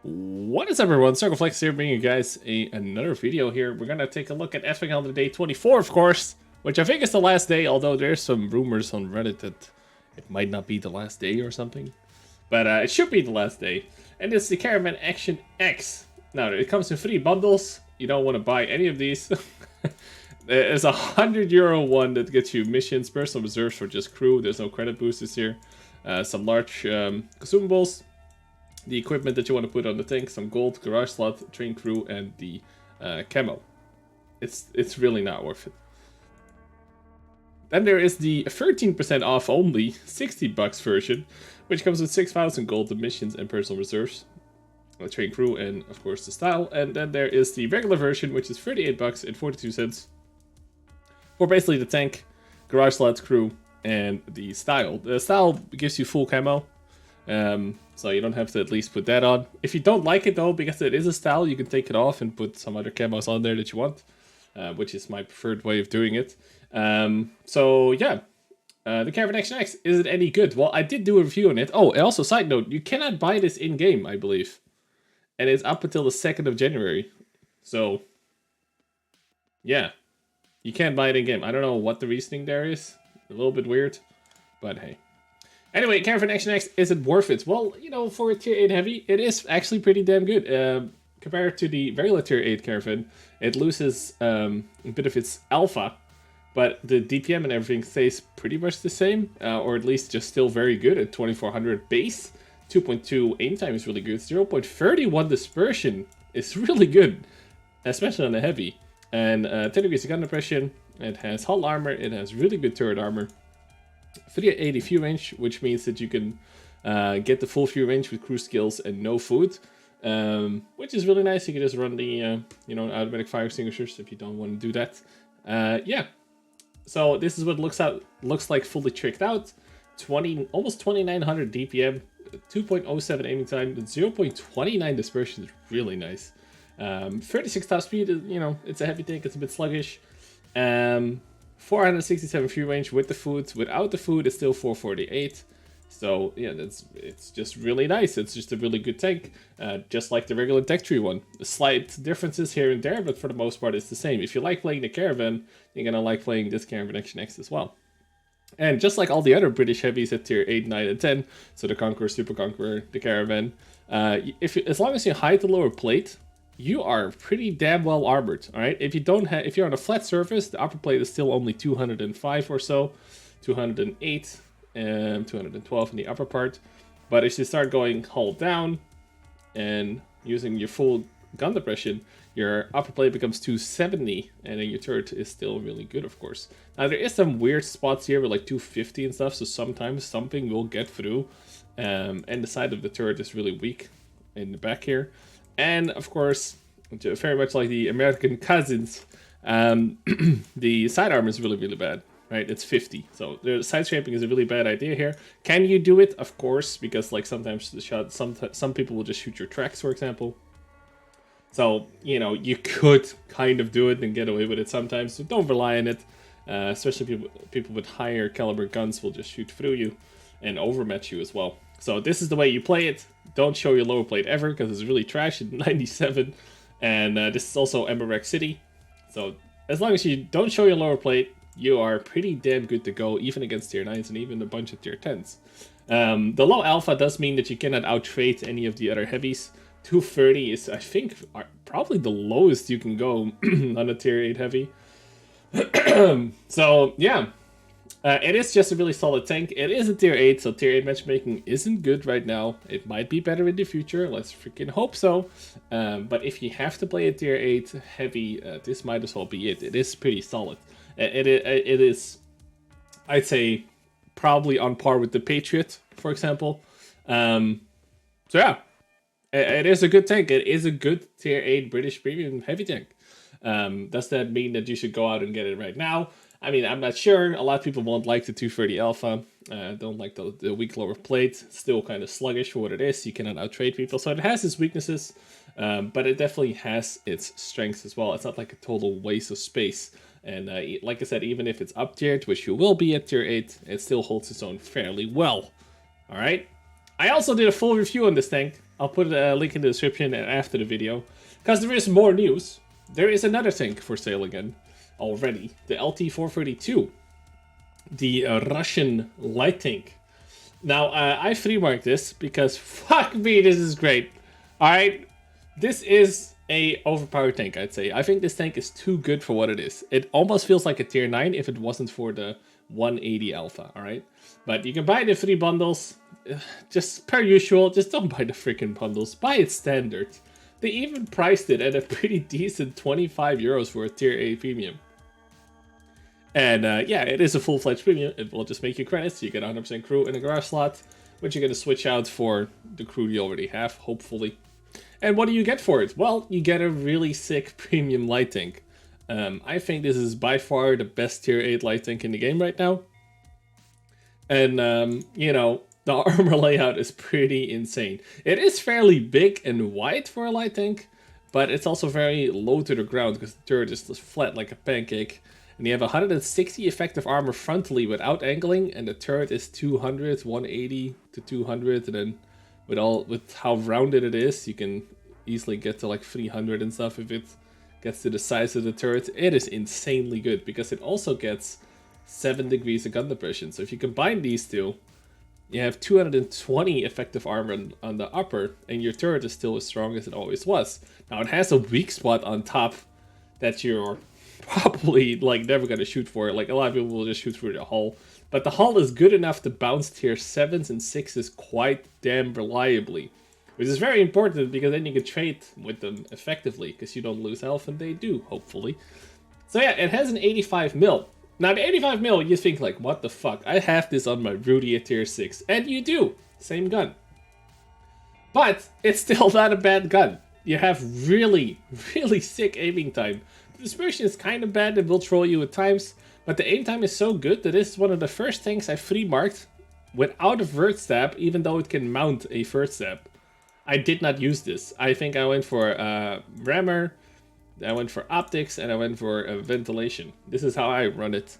What is up, everyone? Circon here, bringing you guys another video here. We're gonna take a look at Epic Calendar Day 24, of course, which I think is the last day, although there's some rumors on Reddit that it might not be the last day or something. But it should be the last day. And it's the Caernarvon Action X. Now, it comes in 3 bundles. You don't want to buy any of these. There's a €100 one that gets you missions, personal reserves for just crew. There's no credit boosters here. Some large consumables. The equipment that you want to put on the tank, some gold, garage slot, train crew, and the camo. It's really not worth it. Then there is the 13% off only, $60 version, which comes with 6,000 gold, missions, and personal reserves. Train crew, and of course the style. And then there is the regular version, which is $38 and 42 cents. For basically the tank, garage slots, crew, and the style. The style gives you full camo. So you don't have to at least put that on. If you don't like it though, because it is a style, you can take it off and put some other camos on there that you want, which is my preferred way of doing it. So yeah, the Caernarvon Action X, is it any good? Well, I did do a review on it. Oh, and also side note, you cannot buy this in-game, I believe. And it's up until the 2nd of January. So, yeah, you can't buy it in-game. I don't know what the reasoning there is. A little bit weird, but hey. Anyway, Caernarvon Action X, is it worth it? Well, you know, for a tier 8 heavy, it is actually pretty damn good. Compared to the regular tier 8 Caernarvon, it loses a bit of its alpha, but the DPM and everything stays pretty much the same, or at least just still very good at 2400 base. 2.2 aim time is really good. 0.31 dispersion is really good, especially on the heavy. And 10 degrees of gun depression. It has hull armor. It has really good turret armor. 380 view range, which means that you can get the full view range with crew skills and no food, which is really nice. You can just run the automatic fire extinguishers if you don't want to do that. Yeah, so this is what it looks like fully tricked out. Almost 2900 DPM, 2.07 aiming time, 0.29 dispersion is really nice. 36 top speed, it's a heavy tank. It's a bit sluggish. 467 fuel range with the food. Without the food, it's still 448. So yeah, it's just really nice. It's just a really good tank, just like the regular Tech Tree one. Slight differences here and there, but for the most part, it's the same. If you like playing the Caernarvon, you're gonna like playing this Caernarvon Action X as well. And just like all the other British heavies at tier 8, 9, and 10, so the Conqueror, Super Conqueror, the Caernarvon, as long as you hide the lower plate, you are pretty damn well armored. All right, if you're on a flat surface, the upper plate is still only 205 or so, 208, and 212 in the upper part. But if you start going hull down and using your full gun depression, your upper plate becomes 270, and then your turret is still really good, of course. Now, there is some weird spots here with like 250 and stuff, so sometimes something will get through, and the side of the turret is really weak in the back here. And, of course, very much like the American cousins, the side armor is really, really bad, right? It's 50, so the side scraping is a really bad idea here. Can you do it? Of course, because like sometimes the shot, some people will just shoot your tracks, for example. So, you could kind of do it and get away with it sometimes, so don't rely on it. Especially people with higher caliber guns will just shoot through you and overmatch you as well. So this is the way you play it. Don't show your lower plate ever, because it's really trash at 97. And this is also Emberwreck City. So as long as you don't show your lower plate, you are pretty damn good to go, even against tier 9s and even a bunch of tier 10s. The low alpha does mean that you cannot out-trade any of the other heavies. 230 is, I think, probably the lowest you can go on a tier 8 heavy. So, yeah. It is just a really solid tank. It is a tier 8, so tier 8 matchmaking isn't good right now. It might be better in the future. Let's freaking hope so. But if you have to play a tier 8 heavy, this might as well be it. It is pretty solid. It is, I'd say, probably on par with the Patriot, for example. So yeah. It is a good tank. It is a good tier 8 British premium heavy tank. Does that mean that you should go out and get it right now? I mean, I'm not sure. A lot of people won't like the 230 alpha. Don't like the weak lower plate. Still kind of sluggish for what it is. You cannot out-trade people. So it has its weaknesses, but it definitely has its strengths as well. It's not like a total waste of space. And like I said, even if it's up-tiered, which you will be at tier 8, it still holds its own fairly well. All right? I also did a full review on this tank I'll put a link in the description after the video. Because there is more news. There is another tank for sale again already. The LT-432. The Russian light tank. Now, I free marked this because fuck me, this is great. Alright, this is a overpowered tank, I'd say. I think this tank is too good for what it is. It almost feels like a tier 9 if it wasn't for the 180 alpha, alright? But you can buy the 3 bundles. Just per usual, just don't buy the freaking bundles. Buy it standard. They even priced it at a pretty decent 25 euros for a tier 8 premium. And yeah, it is a full-fledged premium. It will just make you credits. You get 100% crew in a garage slot, which you're going to switch out for the crew you already have, hopefully. And what do you get for it? Well, you get a really sick premium light tank. I think this is by far the best tier 8 light tank in the game right now. And, you know, the armor layout is pretty insane. It is fairly big and wide for a light tank, but it's also very low to the ground because the turret is just flat like a pancake. And you have 160 effective armor frontally without angling, and the turret is 200, 180 to 200, and then with how rounded it is, you can easily get to like 300 and stuff if it gets to the size of the turret. It is insanely good because it also gets 7 degrees of gun depression. So if you combine these two, you have 220 effective armor on the upper, and your turret is still as strong as it always was. Now it has a weak spot on top that you're probably like never gonna shoot for it. Like a lot of people will just shoot through the hull, but the hull is good enough to bounce tier 7s and 6s quite damn reliably, which is very important because then you can trade with them effectively because you don't lose health and they do, hopefully. So yeah, it has an 85 mil. Now the 85 mil, you think like, what the fuck? I have this on my Rudy at tier 6, and you do, same gun, but it's still not a bad gun. You have really sick aiming time. The dispersion is kind of bad and will troll you at times, but the aim time is so good that this is one of the first tanks I free marked without a vert stab, even though it can mount a vert stab. I did not use this. I think I went for rammer, I went for optics, and I went for ventilation. This is how I run it,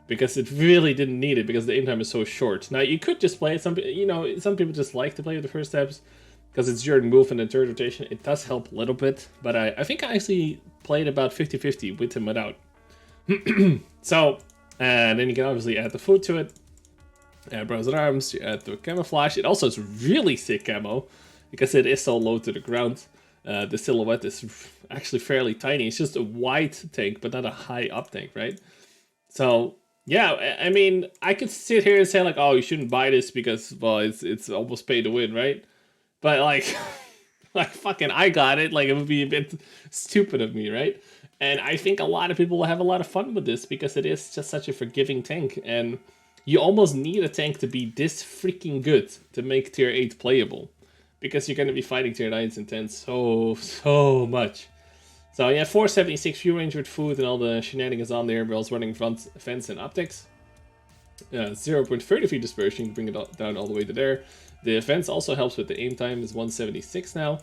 because it really didn't need it because the aim time is so short. Now you could just play it. Some people just like to play with the first stabs because it's during movement and turret rotation. It does help a little bit, but I think I actually played about 50-50 with and without. So, and then you can obviously add the food to it. Add bronze arms, you add the camouflage. It also is really sick camo because it is so low to the ground. The silhouette is actually fairly tiny. It's just a wide tank, but not a high up tank, right? So, yeah, I mean, I could sit here and say like, oh, you shouldn't buy this because, well, it's almost pay to win, right? But like, like fucking I got it. Like it would be a bit stupid of me, right? And I think a lot of people will have a lot of fun with this because it is just such a forgiving tank. And you almost need a tank to be this freaking good to make tier 8 playable. Because you're going to be fighting tier 9s and 10s so much. So yeah, 476 view range with food and all the shenanigans on there. We're also running front fence and optics. 0.33 dispersion, you can bring it down all the way to there. The fence also helps with the aim time, is 176 now.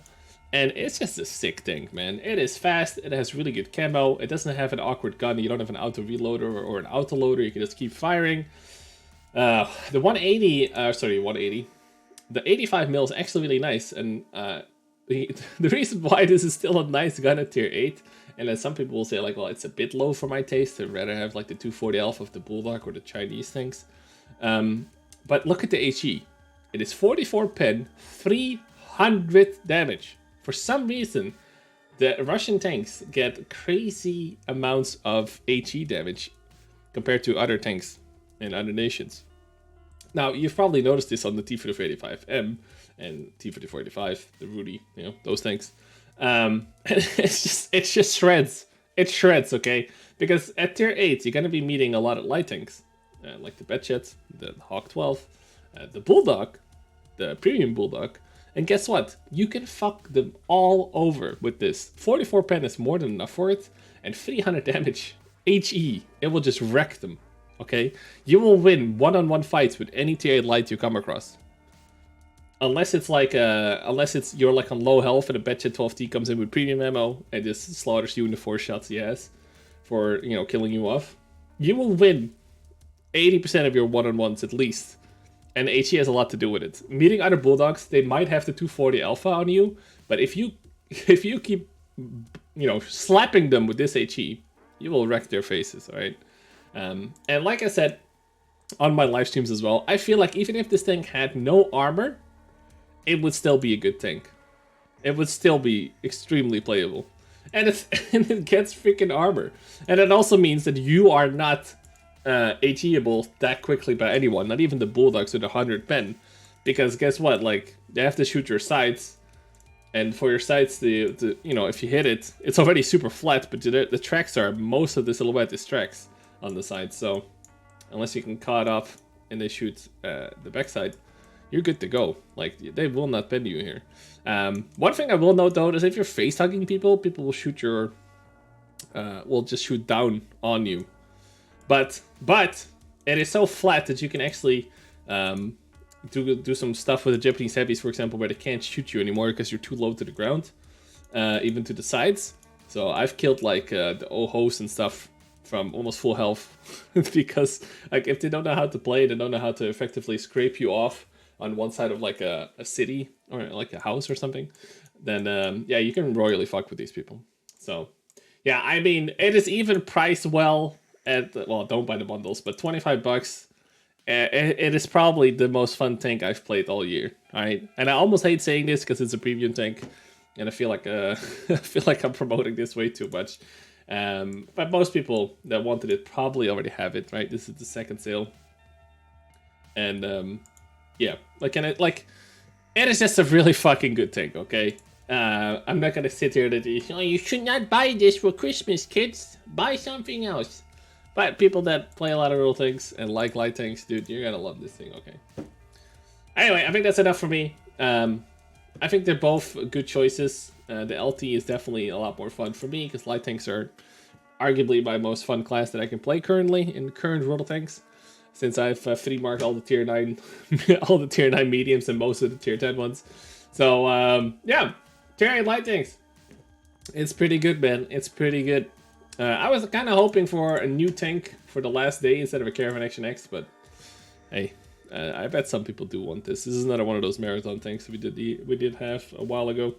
And it's just a sick tank, man. It is fast, it has really good camo, it doesn't have an awkward gun, you don't have an auto reloader or an auto loader, you can just keep firing. The 180, the 85 mil is actually really nice, and the reason why this is still a nice gun at tier 8, and then some people will say like, well, it's a bit low for my taste, I'd rather have like the 240 alpha of the Bulldog or the Chinese things. But look at the HE. It is 44 pen, 300 damage. For some reason, the Russian tanks get crazy amounts of HE damage compared to other tanks in other nations. Now, you've probably noticed this on the T-4485M and T-4485, the Rudy, you know, those tanks. And it's just shreds. It shreds, okay? Because at tier 8, you're going to be meeting a lot of light tanks, like the Betchet, the Hawk 12, the Bulldog, the Premium Bulldog. And guess what? You can fuck them all over with this. 44 pen is more than enough for it. And 300 damage HE. It will just wreck them. Okay? You will win one-on-one fights with any tier 8 light you come across. Unless it's like you're like on low health and a Betchet 12T comes in with premium ammo and just slaughters you in the 4 shots he has for, you know, killing you off. You will win 80% of your one-on-ones at least and HE has a lot to do with it. Meeting other bulldogs, they might have the 240 alpha on you, but if you keep, you know, slapping them with this HE, you will wreck their faces, alright? And like I said on my live streams as well, I feel like even if this thing had no armor, it would still be a good tank. It would still be extremely playable. And it gets freaking armor. And it also means that you are not HE-able that quickly by anyone, not even the bulldogs with 100 men. Because guess what, like, they have to shoot your sights. And for your sights, the you know, if you hit it, it's already super flat, but the tracks are, most of the silhouette is tracks on the side. So unless you can cut off and they shoot the backside, you're good to go. Like, they will not bend you here. One thing I will note though is if you're face hugging people will shoot your, will just shoot down on you. But it is so flat that you can actually do some stuff with the Japanese heavies, for example, where they can't shoot you anymore because you're too low to the ground, even to the sides. So I've killed like the Ohos and stuff from almost full health because like if they don't know how to play, they don't know how to effectively scrape you off on one side of like a city or like a house or something, then yeah, you can royally fuck with these people. So yeah, I mean, it is even priced well at, well, don't buy the bundles, but 25 bucks. It is probably the most fun tank I've played all year. All right, and I almost hate saying this because it's a premium tank, and I feel like I feel like I'm promoting this way too much. But most people that wanted it probably already have it. Right, this is the second sale, and yeah, like, and it is just a really fucking good tank. Okay, I'm not gonna sit here that you should not buy this for Christmas, kids. Buy something else. But people that play a lot of real things and like light tanks, dude, you're gonna love this thing, okay? Anyway, I think that's enough for me. I think they're both good choices. The LT is definitely a lot more fun for me because light tanks are arguably my most fun class that I can play currently in current World of Tanks. Since I've free marked all the tier 9 all the tier 9 mediums and most of the tier 10 ones. So yeah, tier 9 light tanks. It's pretty good, man. It's pretty good. I was kind of hoping for a new tank for the last day instead of a Caernarvon Action X, but hey, I bet some people do want this. This is another one of those marathon tanks we did have a while ago.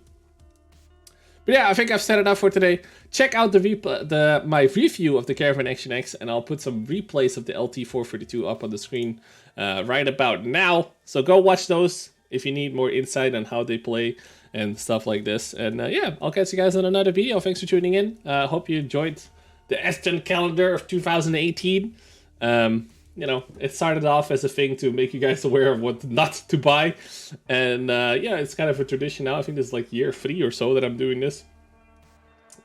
But yeah, I think I've set it up for today. Check out my review of the Caernarvon Action X, and I'll put some replays of the LT432 up on the screen right about now. So go watch those if you need more insight on how they play and stuff like this. And yeah, I'll catch you guys in another video. Thanks for tuning in. Hope you enjoyed the Aston calendar of 2018. You know, it started off as a thing to make you guys aware of what not to buy. And yeah, it's kind of a tradition now. I think this is like year 3 or so that I'm doing this.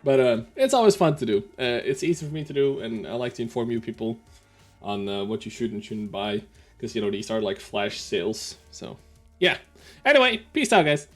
But it's always fun to do. It's easy for me to do, and I like to inform you people on what you should and shouldn't buy. Because, you know, these are like flash sales. So, yeah. Anyway, peace out, guys.